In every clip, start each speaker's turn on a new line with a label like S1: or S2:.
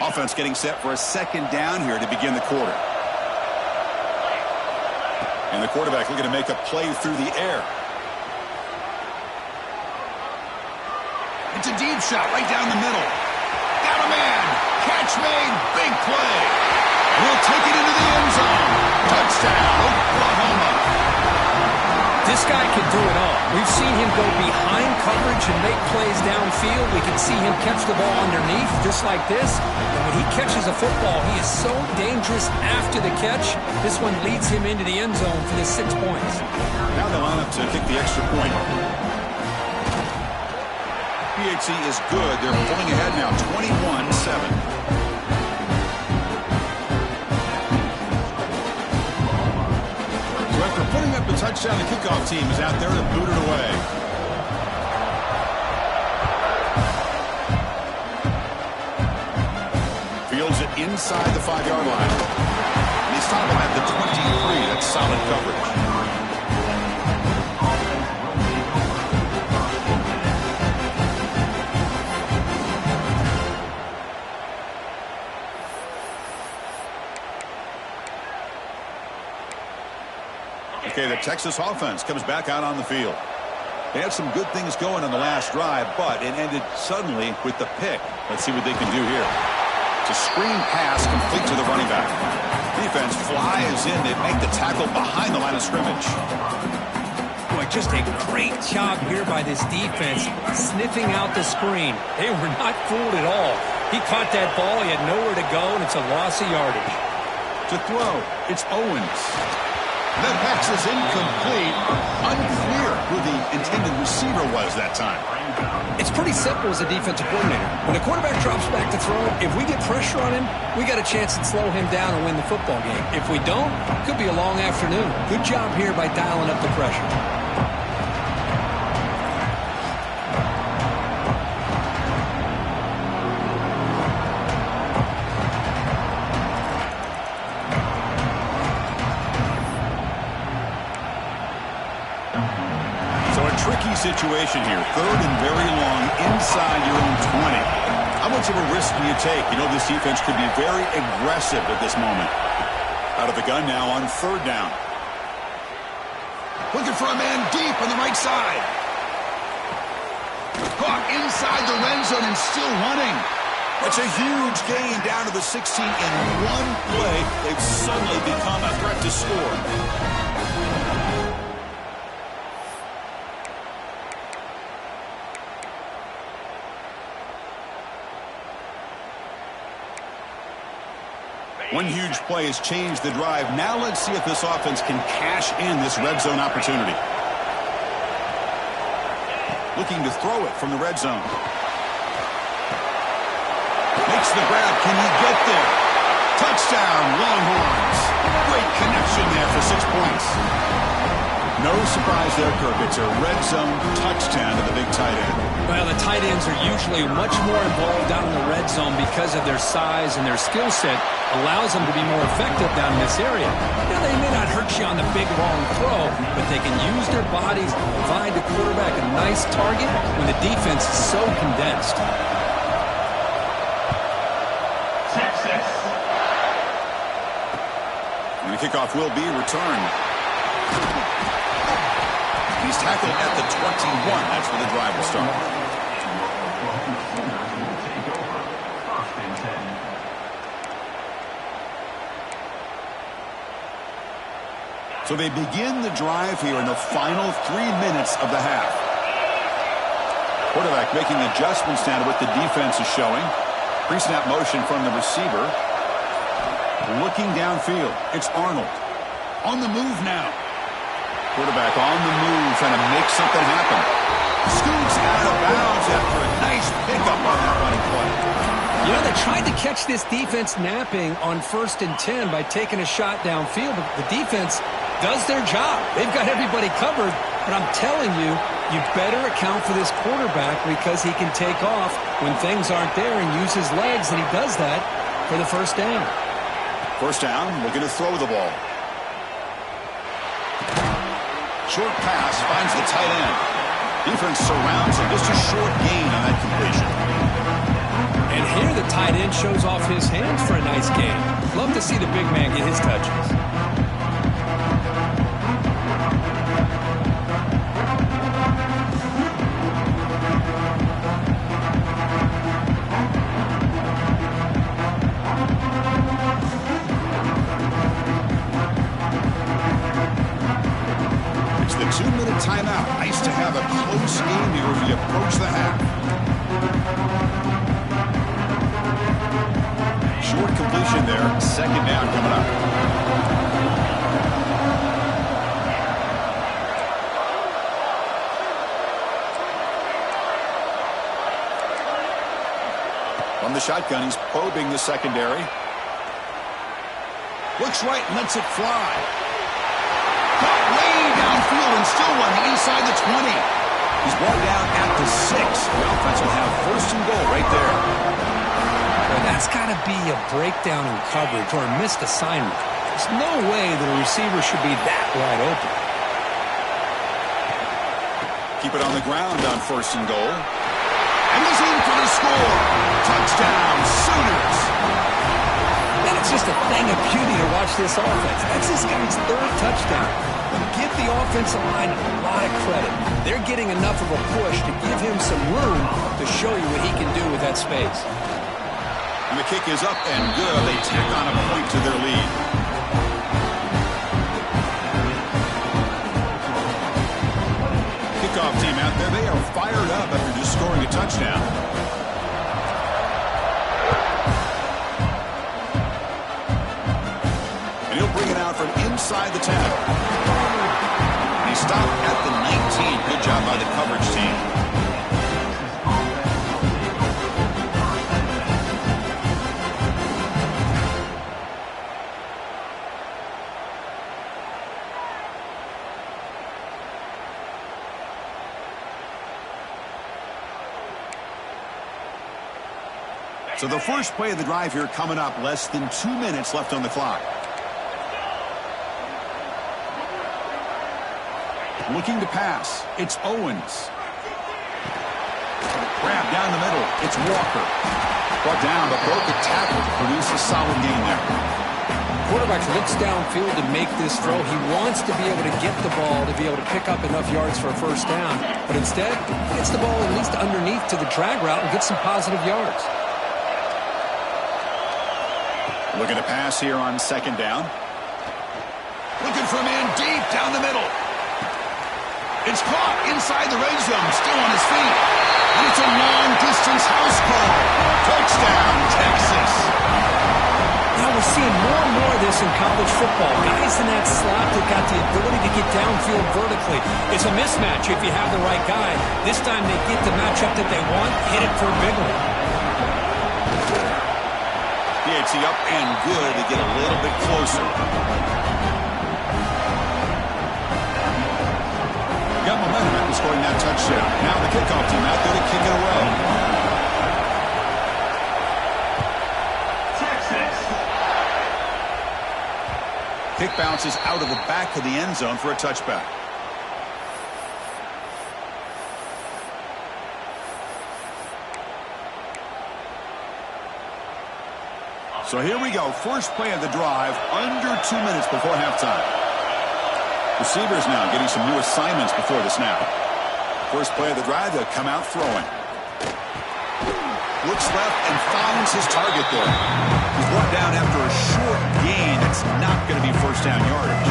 S1: Offense getting set for a second down here to begin the quarter. And the quarterback looking to make a play through the air. It's a deep shot right down the middle. Got a man. Catch made. Big play. We'll take it into the end zone. Touchdown, Oklahoma.
S2: This guy can do it all. We've seen him go behind coverage and make plays downfield. We can see him catch the ball underneath just like this. And when he catches a football, he is so dangerous after the catch. This one leads him into the end zone for the 6 points.
S1: Now the lineup to kick the extra point. PHC is good. They're pulling ahead now, 21-7. After putting up the touchdown, the kickoff team is out there to boot it away. Fields it inside the 5-yard line. And they stop him at the 23. That's solid coverage. Okay, the Texas offense comes back out on the field. They had some good things going on the last drive, but it ended suddenly with the pick. Let's see what they can do here. It's a screen pass complete to the running back. Defense flies in. They make the tackle behind the line of scrimmage.
S2: Boy, just a great job here by this defense, sniffing out the screen. They were not fooled at all. He caught that ball. He had nowhere to go, and it's a loss of yardage.
S1: To throw, it's Owens. The pass is incomplete. Unclear who the intended receiver was that time.
S2: It's pretty simple as a defensive coordinator. When a quarterback drops back to throw, if we get pressure on him, we got a chance to slow him down and win the football game. If we don't, it could be a long afternoon. Good job here by dialing up the pressure.
S1: Situation here, third and very long inside your own 20. How much of a risk do you take? You know, this defense could be very aggressive at this moment. Out of the gun now on third down. Looking for a man deep on the right side. Caught inside the red zone and still running. It's a huge gain down to the 16 in one play. They've suddenly become a threat to score. One huge play has changed the drive. Now let's see if this offense can cash in this red zone opportunity. Looking to throw it from the red zone. Makes the grab. Can he get there? Touchdown, Longhorns. Great connection there for 6 points. No surprise there, Kirk. It's a red zone touchdown to the big tight end.
S2: Well, the tight ends are usually much more involved down in the red zone because of their size and their skill set allows them to be more effective down in this area. Now, they may not hurt you on the big, long throw, but they can use their bodies to provide the quarterback a nice target when the defense is so condensed.
S1: And the kickoff will be returned. He's tackled at the 21. That's where the drive will start. So they begin the drive here in the final 3 minutes of the half. Quarterback making adjustments down to what the defense is showing. Pre-snap motion from the receiver. Looking downfield. It's Arnold. On the move now. Quarterback on the move, trying to make something happen. Scoots out of bounds after a nice pickup on that running play.
S2: You know, they tried to catch this defense napping on 1st and 10 by taking a shot downfield, but the defense does their job. They've got everybody covered, but I'm telling you, you better account for this quarterback because he can take off when things aren't there and use his legs, and he does that for the first down.
S1: First down, looking to throw the ball. Short pass finds the tight end. Defense surrounds him. Just a short gain on that completion.
S2: And here the tight tight end shows off his hands for a nice gain. Love to see the big man get his touches.
S1: It's the 2-minute timeout. Nice to have a close game here as we approach the half. Short completion there. Second down coming up. From the shotgun, he's probing the secondary. Looks right and lets it fly. Got way downfield and still won the inside the 20. He's brought down at the 6. The offense will have first and goal right there.
S2: Well, that's got to be a breakdown in coverage or a missed assignment. There's no way that a receiver should be that wide open.
S1: Keep it on the ground on first and goal. And he's in for the score. Touchdown, Sooners.
S2: Man, it's just a thing of beauty to watch this offense. That's this guy's third touchdown. Give the offensive line a lot of credit. They're getting enough of a push to give him some room to show you what he can do with that space.
S1: And the kick is up and good. They tack on a point to their lead. Kickoff team out there. They are fired up after just scoring a touchdown. And he'll bring it out from inside the 10. He stopped at the 19. Good job by the coverage team. So the first play of the drive here coming up. Less than 2 minutes left on the clock. Looking to pass. It's Owens. Grab down the middle. It's Walker. Brought down, but broke a tackle to produce a solid gain there.
S2: Quarterback looks downfield to make this throw. He wants to be able to get the ball to be able to pick up enough yards for a first down. But instead, he gets the ball at least underneath to the drag route and gets some positive yards.
S1: Looking to pass here on second down. Looking for a man deep down the middle. It's caught inside the red zone, still on his feet. And it's a long-distance house call. Touchdown, Texas.
S2: Now we're seeing more and more of this in college football. Guys in that slot that got the ability to get downfield vertically. It's a mismatch if you have the right guy. This time they get the matchup that they want, hit it for a big one.
S1: PAT up and good to get a little bit closer. Got momentum after scoring that touchdown. Now the kickoff team out there to kick it away. Texas. Kick bounces out of the back of the end zone for a touchback. So here we go. First play of the drive, under 2 minutes before halftime. Receivers now getting some new assignments before the snap. First play of the drive, they'll come out throwing. Looks left and finds his target there. He's brought down after a short gain. That's not going to be first down yardage.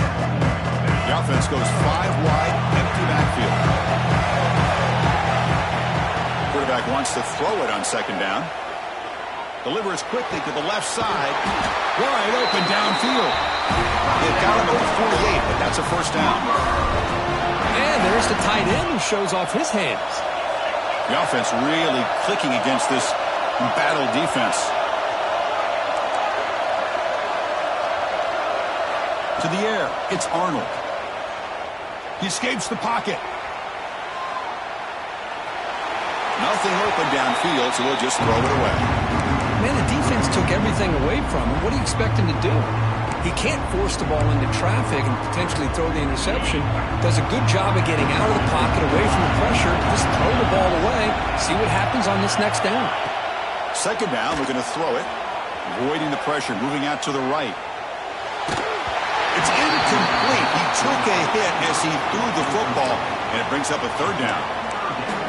S1: The offense goes 5 wide, empty backfield. Quarterback wants to throw it on second down. Delivers quickly to the left side. Wide open downfield. They've got him at the 48, but that's a first down.
S2: And there's the tight end who shows off his hands.
S1: The offense really clicking against this battle defense. To the air, it's Arnold. He escapes the pocket. Nothing open downfield, so we'll just throw it away.
S2: Man, the defense took everything away from him. What do you expect him to do? He can't force the ball into traffic and potentially throw the interception. Does a good job of getting out of the pocket, away from the pressure. Just throw the ball away. See what happens on this next down.
S1: Second down, looking to throw it. Avoiding the pressure, moving out to the right. It's incomplete. He took a hit as he threw the football, and it brings up a third down.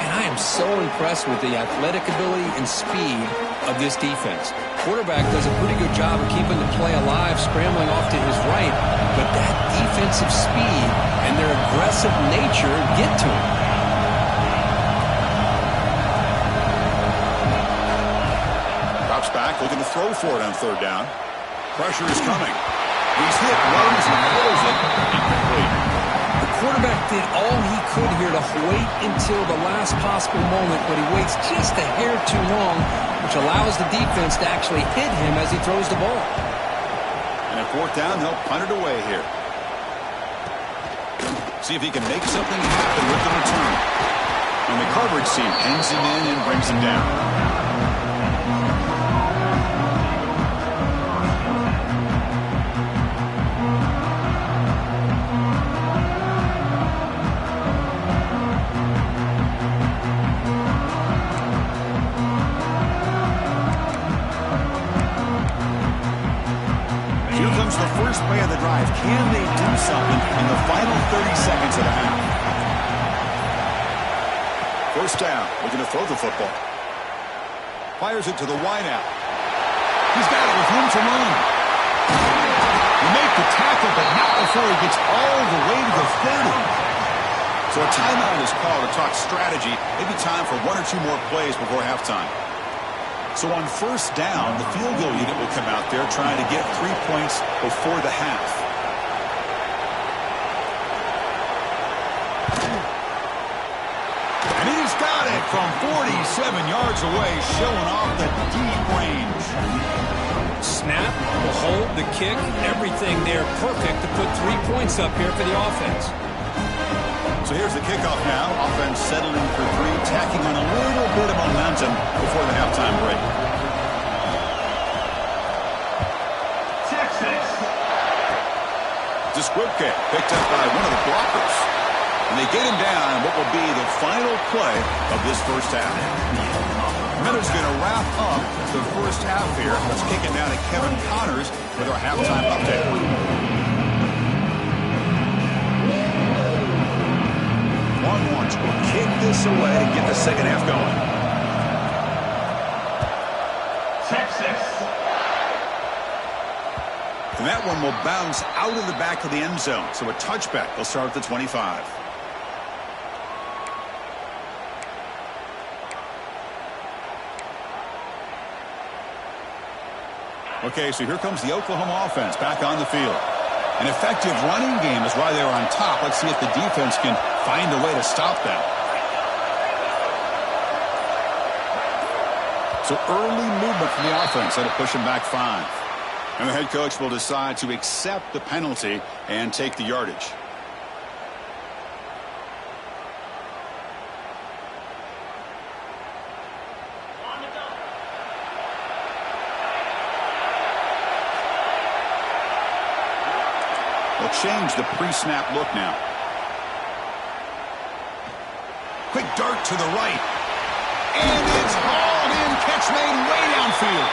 S2: And I am so impressed with the athletic ability and speed of this defense. Quarterback does a pretty good job of keeping the play alive, scrambling off to his right, but that defensive speed and their aggressive nature get to him.
S1: Drops back, looking to throw for it on third down. Pressure is coming. He's hit, runs, and throws it. Incomplete.
S2: The quarterback did all he could here to wait until the last possible moment, but he waits just a hair too long, which allows the defense to actually hit him as he throws the ball.
S1: And at fourth down, they'll punt it away here. See if he can make something happen with the return. And the coverage team pins him in and brings him down. First play of the drive. Can they do something in the final 30 seconds of the half? First down. Looking to throw the football. Fires it to the wideout. He's got it with room to run. He made the tackle, but not before he gets all the way to the 30. So a timeout is called to talk strategy. Maybe time for one or two more plays before halftime. So on first down, the field goal unit will come out there trying to get 3 points before the half. And he's got it from 47 yards away, showing off the deep range.
S2: Snap, the hold, the kick, everything there perfect to put 3 points up here for the offense.
S1: So here's the kickoff now. Offense settling for three, tacking on a little bit of momentum before the halftime break.
S3: Texas.
S1: Desquibke picked up by one of the blockers. And they get him down in what will be the final play of this first half. Miller's going to wrap up the first half here. Let's kick it down to Kevin Connors with our halftime update. Longhorns will kick this away to get the second half going.
S3: Texas.
S1: And that one will bounce out of the back of the end zone. So a touchback. They'll start at the 25. Okay, so here comes the Oklahoma offense back on the field. An effective running game is why they were on top. Let's see if the defense can find a way to stop them. So early movement from the offense. That'll push them back 5. And the head coach will decide to accept the penalty and take the yardage. They'll change the pre-snap look now. Quick dart to the right. And it's hauled in. Catch made way downfield.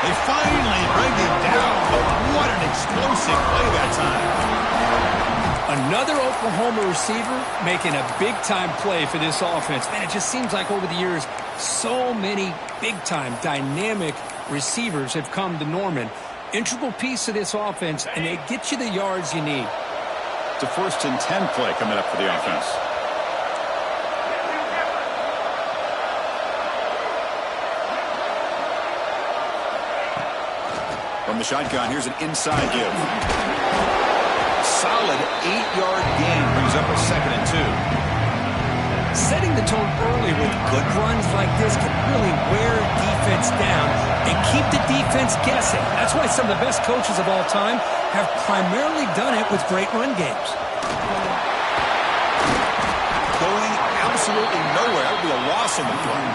S1: They finally bring him down, but what an explosive play that time.
S2: Another Oklahoma receiver making a big-time play for this offense. Man, it just seems like over the years, so many big-time, dynamic receivers have come to Norman. Integral piece of this offense, and they get you the yards you need.
S1: It's a 1st and 10 play coming up for the offense. From the shotgun, here's an inside give. Solid 8-yard gain brings up a 2nd and 2.
S2: Setting the tone early with good runs like this can really wear defense down and keep the defense guessing. That's why some of the best coaches of all time have primarily done it with great run games.
S1: Going absolutely nowhere. That would be a loss on the play.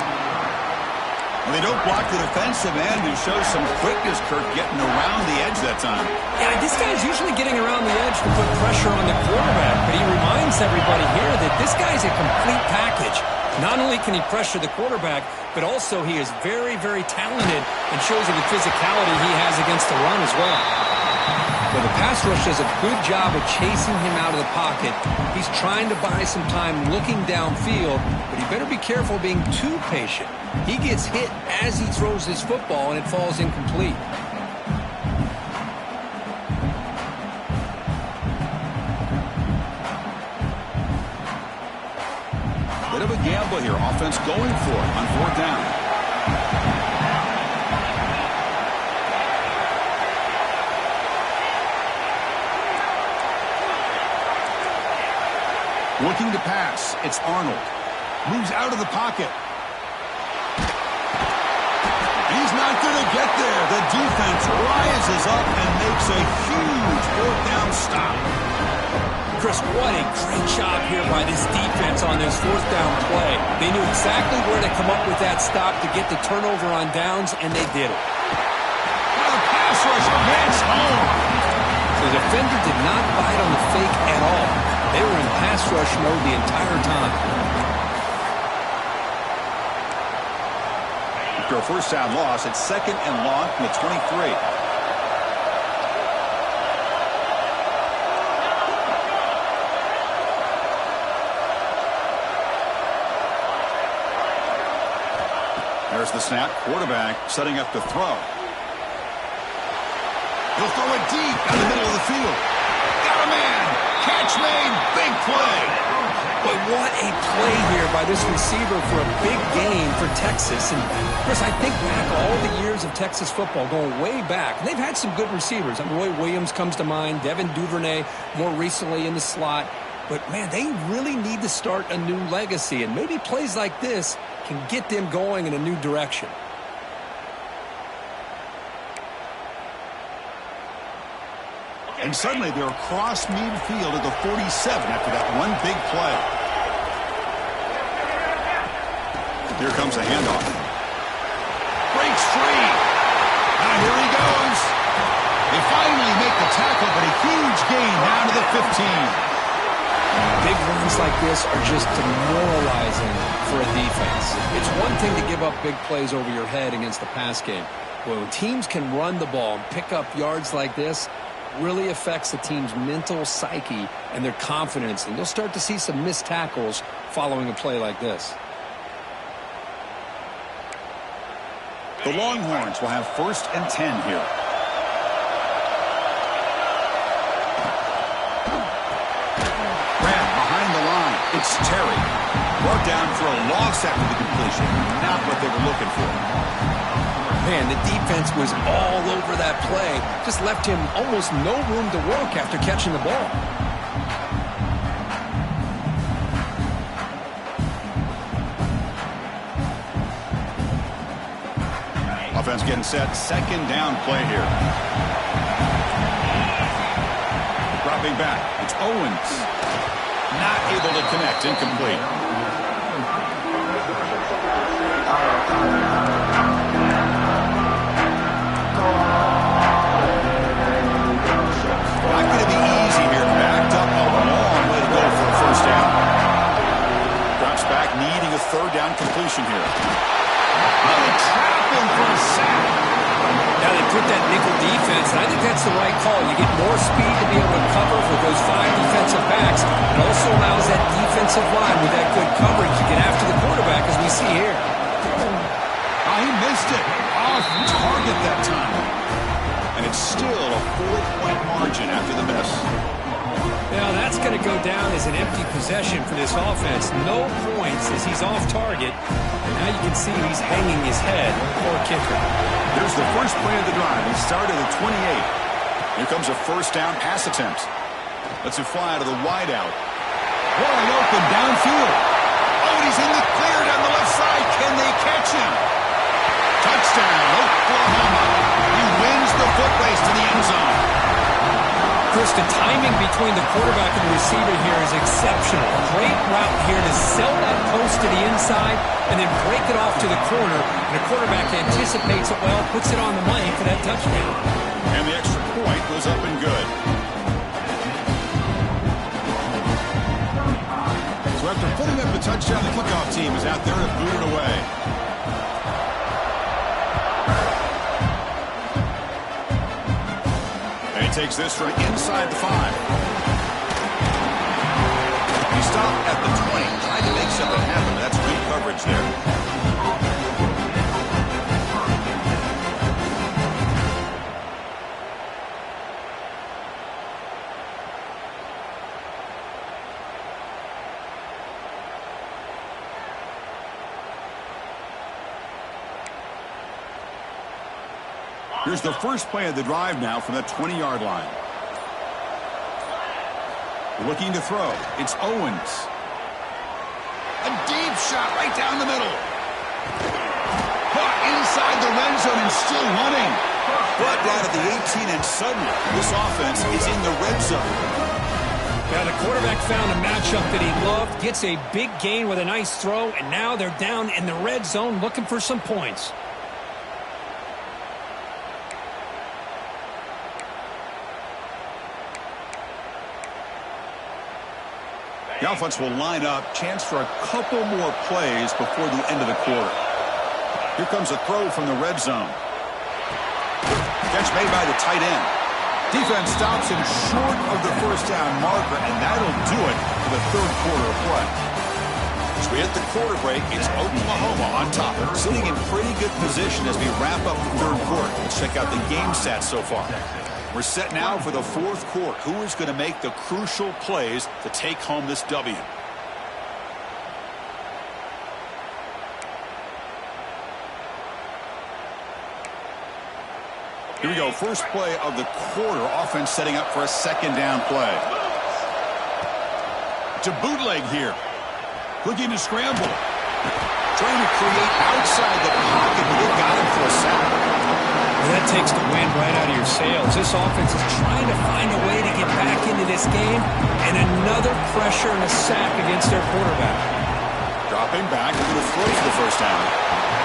S1: Well, they don't block the defensive end, who shows some quickness, Kirk, getting around the edge that time.
S2: Yeah, this guy's usually getting around the edge to put pressure on the quarterback, but he reminds everybody here that this guy's a complete package. Not only can he pressure the quarterback, but also he is very, very talented and shows you the physicality he has against the run as well. Well, the pass rush does a good job of chasing him out of the pocket. He's trying to buy some time looking downfield, but he better be careful being too patient. He gets hit as he throws his football, and it falls incomplete.
S1: Bit of a gamble here. Offense going for it on 4th down. Looking to pass. It's Arnold. Moves out of the pocket. He's not going to get there. The defense rises up and makes a huge 4th down stop.
S2: Chris, what a great job here by this defense on this 4th down play. They knew exactly where to come up with that stop to get the turnover on downs, and they did it.
S1: Now the pass rush hits home.
S2: The defender did not bite on the fake at all. They were in pass rush mode the entire time.
S1: After a 1st down loss, it's 2nd and long from the 23. There's the snap. Quarterback setting up to throw. He'll throw it deep down the middle of the field. Got a man. Catch made. Big play.
S2: But what a play here by this receiver for a big gain for Texas. And, Chris, I think back all the years of Texas football, going way back, and they've had some good receivers. Roy Williams comes to mind, Devin Duvernay more recently in the slot. But, man, they really need to start a new legacy, and maybe plays like this can get them going in a new direction.
S1: And suddenly they're across midfield at the 47 after that one big play. Here comes a handoff. Breaks free. Now here he goes. They finally make the tackle, but a huge gain down to the 15.
S2: Big runs like this are just demoralizing for a defense. It's one thing to give up big plays over your head against the pass game. Well, when teams can run the ball and pick up yards like this, really affects the team's mental psyche and their confidence. And you'll start to see some missed tackles following a play like this.
S1: The Longhorns will have 1st and 10 here. It's Terry. Brought down for a loss after the completion. Not what they were looking for.
S2: Man, the defense was all over that play. Just left him almost no room to work after catching the ball.
S1: Offense getting set. 2nd down play here. Dropping back. It's Owens. Not able to connect. Incomplete. Not going to be easy here. Backed up a long way to go for a 1st down. Drops back, needing a 3rd down completion here. Oh, they trap him for a sack.
S2: Now they put that nickel defense, and I think that's the right call. You get more speed to be able to cover for those 5 defensive backs. It also allows that defensive line with that good coverage to get after the quarterback, as we see here.
S1: Oh, he missed it. Off target that time. And it's still a 4-point margin after the miss.
S2: Now that's going to go down as an empty possession for this offense. No points as he's off target. And now you can see he's hanging his head. Poor kicker.
S1: There's the first play of the drive. He started at 28. Here comes a 1st down pass attempt. Lets it fly to the wideout. Wide open downfield. Oh, and he's in the clear down the left side. Can they catch him? Touchdown, Oklahoma. He wins the foot race to the end zone.
S2: Chris, the timing between the quarterback and the receiver here is exceptional. Great route here to sell that post to the inside and then break it off to the corner. And the quarterback anticipates it well, puts it on the money for that touchdown.
S1: And the extra point was up and good. So after putting up the touchdown, the kickoff team is out there to boot it away. Takes this from inside the 5. He stopped at the 20, tried to make something happen. That's great coverage there. Here's the first play of the drive now from that 20-yard line. Looking to throw. It's Owens. A deep shot right down the middle. Caught inside the red zone and still running. Brought down at the 18, and suddenly this offense is in the red zone.
S2: Yeah, the quarterback found a matchup that he loved, gets a big gain with a nice throw, and now they're down in the red zone looking for some points.
S1: The offense will line up, chance for a couple more plays before the end of the quarter. Here comes a throw from the red zone. Catch made by the tight end. Defense stops him short of the first down marker, and that'll do it for the third quarter of play. As we hit the quarter break, it's Oklahoma on top, sitting in pretty good position as we wrap up the third quarter. Let's check out the game stats so far. We're set now for the fourth quarter. Who is going to make the crucial plays to take home this W? Here we go. First play of the quarter. Offense setting up for a second down play. To bootleg here. Looking to scramble. Trying to create outside the pocket, but they got him for a sack.
S2: That takes the wind right out of your sails. This offense is trying to find a way to get back into this game, and another pressure and a sack against their quarterback.
S1: Dropping back, we're going to throw for the first down.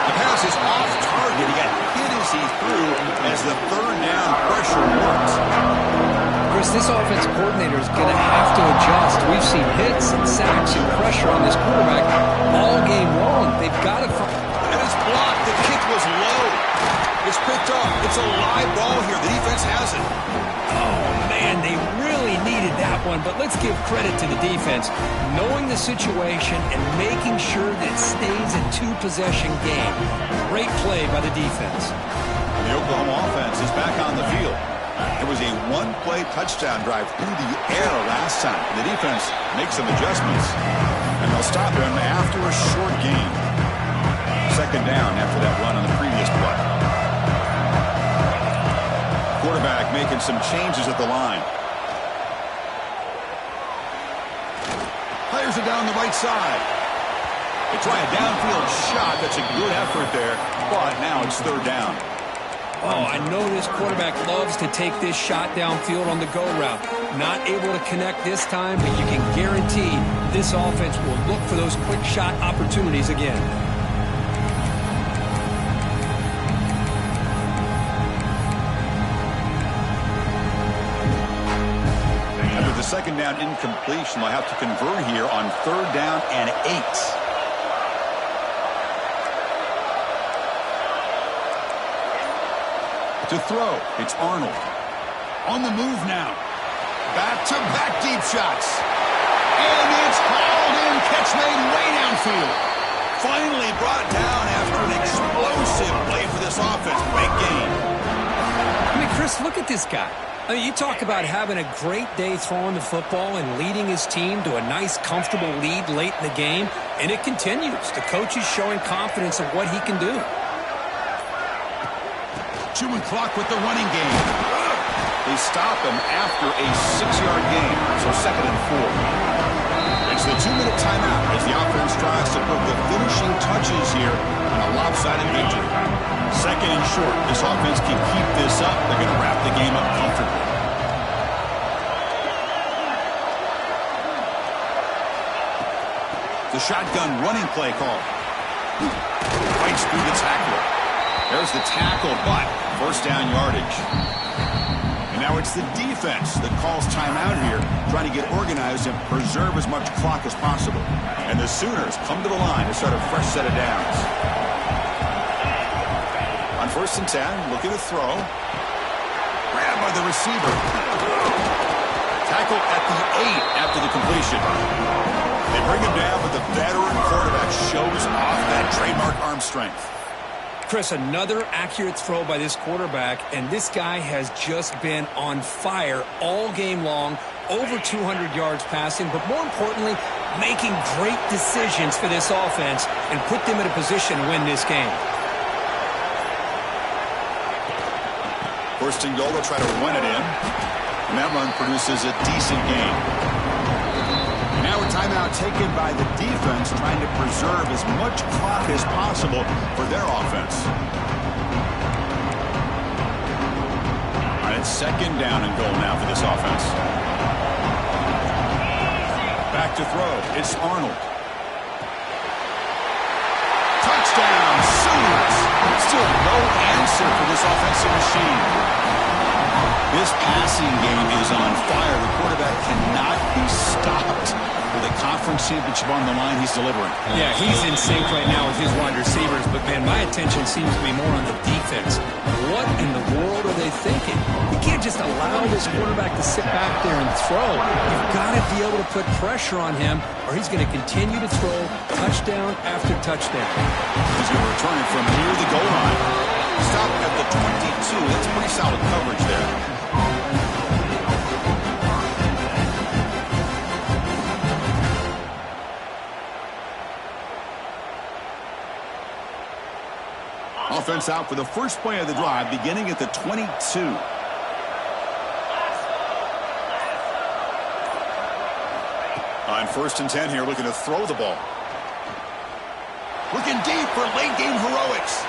S1: The pass is off target. He got hit as he threw as the third down pressure works.
S2: Chris, this offensive coordinator is going to have to adjust. We've seen hits and sacks and pressure on this quarterback all game long. They've got to find...
S1: And it's blocked. The kick was low. It's picked up. It's a live ball here. The defense has it.
S2: Oh, man, they really needed that one. But let's give credit to the defense, knowing the situation and making sure that it stays a two-possession game. Great play by the defense.
S1: The Oklahoma offense is back on the field. It was a one-play touchdown drive through the air last time. The defense makes some adjustments, and they'll stop him after a short gain. Second down after that run on the previous play. Quarterback making some changes at the line. Fires it down the right side. They try a downfield shot. That's a good effort there, but now it's third down.
S2: Oh, I know this quarterback loves to take this shot downfield on the go route. Not able to connect this time, but you can guarantee this offense will look for those quick shot opportunities again.
S1: After the second down incompletion, they'll have to convert here on third down and 8. To throw, it's Arnold. On the move now. Back-to-back deep shots. And it's hauled in. Catch made way downfield. Finally brought down after an explosive play for this offense. Big game.
S2: I mean, Chris, look at this guy. I mean, you talk about having a great day throwing the football and leading his team to a nice, comfortable lead late in the game, and it continues. The coach is showing confidence of what he can do.
S1: Chewing clock with the running game. They stop him after a 6-yard gain, so 2nd and 4. It's the 2-minute timeout as the offense tries to put the finishing touches here on a lopsided victory. 2nd and short. This offense can keep this up. They're going to wrap the game up comfortably. The shotgun running play call. Fights through the tackler. There's the tackle, but first down yardage. And now it's the defense that calls timeout here, trying to get organized and preserve as much clock as possible. And the Sooners come to the line to start a fresh set of downs. On 1st and 10, looking to throw. Grabbed by the receiver. Tackle at the 8 after the completion. They bring him down, but the veteran quarterback shows off that trademark arm strength.
S2: Chris, another accurate throw by this quarterback, and this guy has just been on fire all game long, over 200 yards passing, but more importantly, making great decisions for this offense and put them in a position to win this game.
S1: 1st and goal, they'll try to run it in, and that run produces a decent gain. Now a timeout taken by the defense, trying to preserve as much clock as possible for their offense. All right, it's 2nd down and goal now for this offense. Back to throw. It's Arnold. Touchdown, Sooners. Still no answer for this offensive machine. This passing game is on fire. The quarterback cannot be stopped. With a conference championship on the line, he's delivering.
S2: Yeah, he's in sync right now with his wide receivers, but, man, my attention seems to be more on the defense. What in the world are they thinking? You can't just allow this quarterback to sit back there and throw. You've got to be able to put pressure on him, or he's going to continue to throw touchdown after touchdown.
S1: He's going to return it from near the goal line. Stop at the 22. That's pretty solid coverage there. Offense out for the first play of the drive, beginning at the 22. On 1st and 10 here, looking to throw the ball. Looking deep for late-game heroics.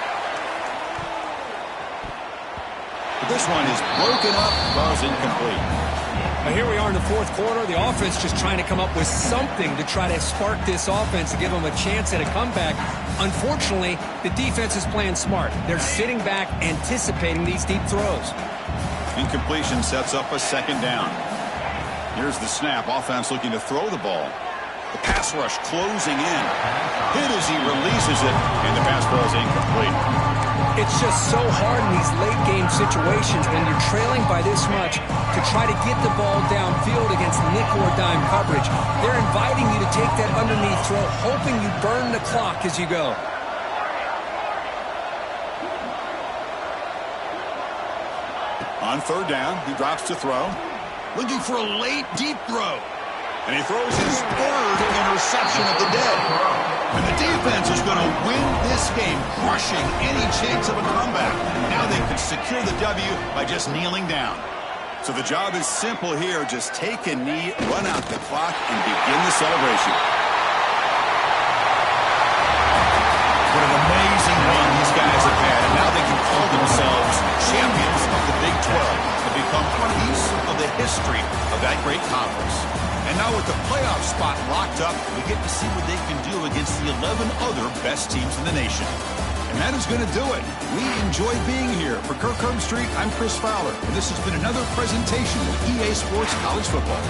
S1: But this one is broken up, was incomplete.
S2: Now here we are in the 4th quarter. The offense just trying to come up with something to try to spark this offense to give them a chance at a comeback. Unfortunately, the defense is playing smart. They're sitting back, anticipating these deep throws.
S1: Incompletion sets up a 2nd down. Here's the snap. Offense looking to throw the ball. The pass rush closing in. Hit as he releases it, and the pass ball is incomplete.
S2: It's just so hard in these late-game situations when you're trailing by this much to try to get the ball downfield against nickel or dime coverage. They're inviting you to take that underneath throw, hoping you burn the clock as you go.
S1: On 3rd down, he drops to throw. Looking for a late, deep throw. And he throws his 3rd interception of the day. And the defense is going to win this game, crushing any chance of a comeback. Now they can secure the W by just kneeling down. So the job is simple here. Just take a knee, run out the clock, and begin the celebration. What an amazing run these guys have had. And now they can call themselves champions of the Big 12 and become a piece of the history of that great conference. And now with the playoff spot locked up, we get to see what they can do against the 11 other best teams in the nation. And that is going to do it. We enjoy being here. For Kirk Herbstreit, I'm Chris Fowler. And this has been another presentation of EA Sports College Football.